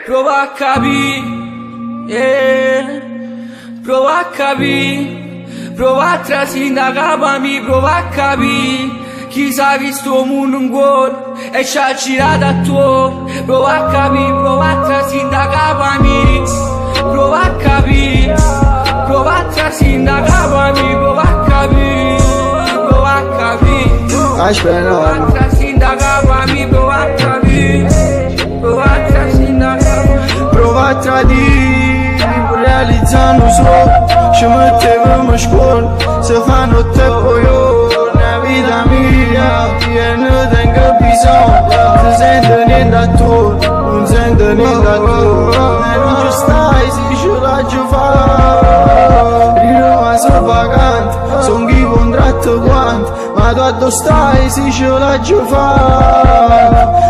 Prova a capire, prova a capire, prova a trasindacare, prova a capire. Chi sa che sto mondo un cuore e ci ha girato attorno. Prova a capire, prova a trasindacare, prova a capire, prova a trasindacare, prova a capire, prova a capire. Aspetta, Prova a trasindacare, prova a capire, prova a trasindacare. prova a tradire, realizzando solo, ci mettevamo a scuola, se fanno tempo io, una vita mia, io non tengo bisogno, non sento niente attorno, non sento niente attorno, e non ci stai, si ce la giù fa, rinova sono vacante, son chi contratto quanto, ma tu dove stai, si ce la giù fa,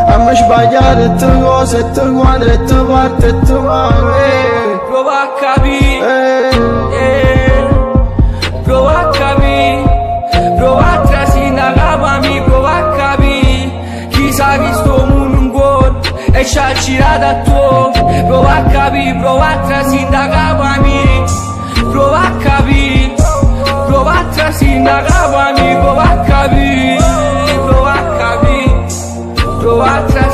a me sbagliare te cose, e te quadri, e te parte, e te male. Prova a capire, prova a capire, prova a trasindacare, prova a capire. Chi sa che sto mondo un cuore e ci ha girato attorno. Prova a capire, prova a trasindacare, prova a capire, prova a trasindacare, prova a capire, prova a capire, prova a trasindacare.